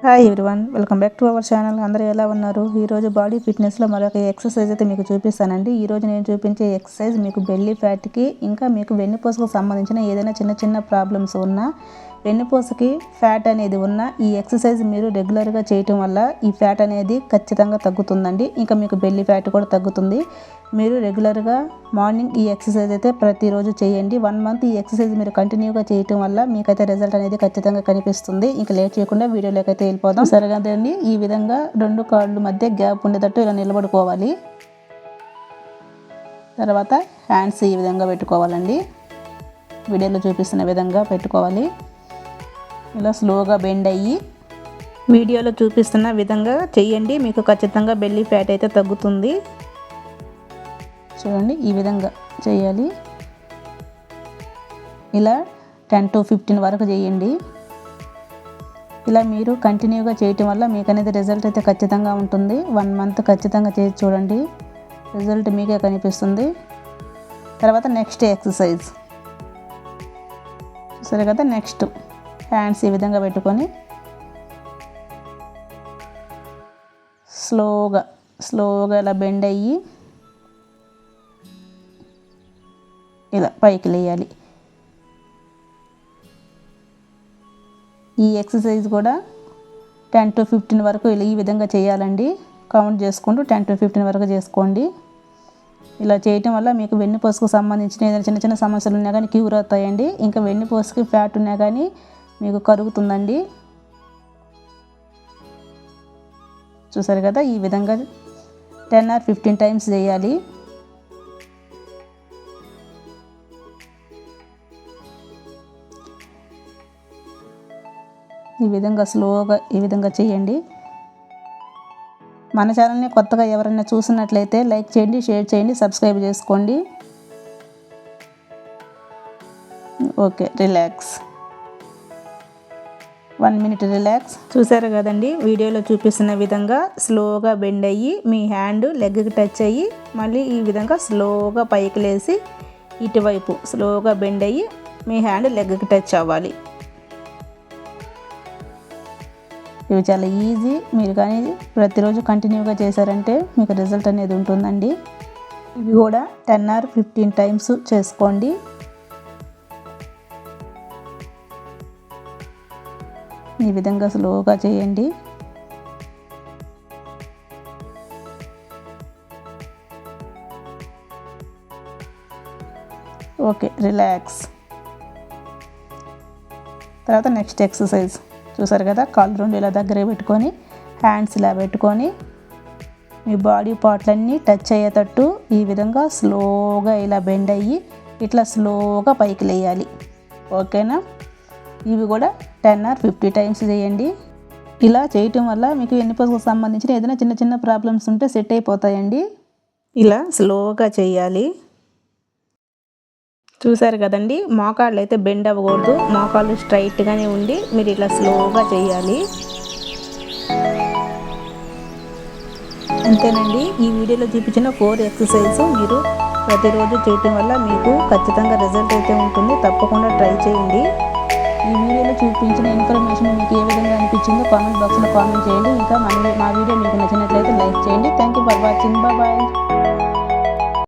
Hi everyone, welcome back to our channel. అందరూ ఎలా ఉన్నారు? ఈరోజు బాడీ ఫిట్నెస్లో మరొక ఎక్సర్సైజ్ అయితే మీకు చూపిస్తానండి. ఈరోజు నేను చూపించే ఎక్సర్సైజ్ మీకు బెల్లీ ఫ్యాట్కి ఇంకా మీకు వెన్నుపూసకు సంబంధించిన ఏదైనా చిన్న ప్రాబ్లమ్స్ ఉన్నా, వెన్నుపూసకి ఫ్యాట్ అనేది ఉన్న ఈ ఎక్సర్సైజ్ మీరు రెగ్యులర్గా చేయటం వల్ల ఈ ఫ్యాట్ అనేది ఖచ్చితంగా తగ్గుతుందండి. ఇంకా మీకు బెల్లీ ఫ్యాట్ కూడా తగ్గుతుంది. మీరు రెగ్యులర్గా మార్నింగ్ ఈ ఎక్సర్సైజ్ అయితే ప్రతిరోజు చేయండి. 1 మంత్ ఈ ఎక్సర్సైజ్ మీరు కంటిన్యూగా చేయటం వల్ల మీకైతే రిజల్ట్ అనేది ఖచ్చితంగా కనిపిస్తుంది. ఇంకా లేట్ చేయకుండా వీడియోలోకి అయితే వెళ్ళిపోదాం. సరిగదండి, ఈ విధంగా 2 కాళ్ళు మధ్య గ్యాప్ ఉండేటట్టు ఇలా నిలబడుకోవాలి. తర్వాత హ్యాండ్స్ ఈ విధంగా పెట్టుకోవాలండి. వీడియోలో చూపిస్తున్న విధంగా పెట్టుకోవాలి. ఇలా స్లోగా బెండ్ అయ్యి వీడియోలో చూపిస్తున్న విధంగా చేయండి. మీకు ఖచ్చితంగా బెల్లీ ఫ్యాట్ అయితే తగ్గుతుంది. చూడండి, ఈ విధంగా చేయాలి. ఇలా 10 to 15 వరకు చేయండి. ఇలా మీరు కంటిన్యూగా చేయటం వల్ల మీకు అనేది రిజల్ట్ అయితే ఖచ్చితంగా ఉంటుంది. 1 మంత్ ఖచ్చితంగా చేసి చూడండి, రిజల్ట్ మీకే కనిపిస్తుంది. తర్వాత నెక్స్ట్ ఎక్సర్సైజ్ చూసారు కదా. నెక్స్ట్ హ్యాండ్స్ ఈ విధంగా పెట్టుకొని స్లోగా ఇలా బెండ్ అయ్యి ఇలా పైకి లేయాలి. ఈ ఎక్సర్సైజ్ కూడా 10 to 15 వరకు ఇలా ఈ విధంగా చేయాలండి. కౌంట్ చేసుకుంటూ 10 to 15 వరకు చేసుకోండి. ఇలా చేయటం వల్ల మీకు వెన్నుపూసకు సంబంధించిన ఏదైనా చిన్న సమస్యలు ఉన్నా కానీ క్యూర్ అవుతాయండి. ఇంకా వెన్నుపూసకి ఫ్యాట్ ఉన్నా కానీ మీకు కరుగుతుందండి. చూసారు కదా, ఈ విధంగా 10 or 15 టైమ్స్ చేయాలి. ఈ విధంగా స్లోగా ఈ విధంగా చేయండి. మన ఛానల్ని కొత్తగా ఎవరైనా చూసినట్లయితే లైక్ చేయండి, షేర్ చేయండి, సబ్స్క్రైబ్ చేసుకోండి. Okay, relax. 1 minute relax. చూసారు కదండి, వీడియోలో చూపిస్తున్న విధంగా స్లోగా బెండ్ అయ్యి మీ హ్యాండ్ లెగ్కి టచ్ అయ్యి మళ్ళీ ఈ విధంగా స్లోగా పైకి లేసి ఇటువైపు స్లోగా బెండ్ అయ్యి మీ హ్యాండ్ లెగ్కి టచ్ అవ్వాలి. ఇవి చాలా ఈజీ. మీరు కానీ ప్రతిరోజు కంటిన్యూగా చేశారంటే మీకు రిజల్ట్ అనేది ఉంటుందండి. ఇవి కూడా 10 or 15 టైమ్స్ చేసుకోండి. ఈ విధంగా స్లోగా చేయండి. Okay, relax. తర్వాత నెక్స్ట్ ఎక్సర్సైజ్ చూసారు కదా. కాళ్ళు 2 ఇలా దగ్గర పెట్టుకొని హ్యాండ్స్ ఇలా పెట్టుకొని మీ బాడీ పార్ట్లన్నీ టచ్ అయ్యేటట్టు ఈ విధంగా స్లోగా ఇలా బెండ్ అయ్యి ఇట్లా స్లోగా పైకి లేయాలి. ఓకేనా? ఇవి కూడా 10 or 50 టైమ్స్ చేయండి. ఇలా చేయటం వల్ల మీకు వెన్నుపూసకు సంబంధించిన ఏదైనా చిన్న ప్రాబ్లమ్స్ ఉంటే సెట్ అయిపోతాయండి. ఇలా స్లోగా చేయాలి. చూసారు కదండి, మోకాళ్ళు అయితే బెండ్ అవ్వకూడదు. మోకాళ్ళు స్ట్రైట్గానే ఉండి మీరు ఇట్లా స్లోగా చేయాలి. అంతేనండి. ఈ వీడియోలో చూపించిన 4 ఎక్సర్సైజ్ మీరు ప్రతిరోజు చేయటం వల్ల మీకు ఖచ్చితంగా రిజల్ట్ అయితే ఉంటుంది. తప్పకుండా ట్రై చేయండి. ఈ వీడియోలో చూపించిన ఇన్ఫర్మేషన్ మీకు ఏ విధంగా అనిపించిందో కామెంట్ బాక్స్లో కామెంట్ చేయండి. ఇంకా మా వీడియో మీకు నచ్చినట్లయితే లైక్ చేయండి. Thank you for watching. Bye.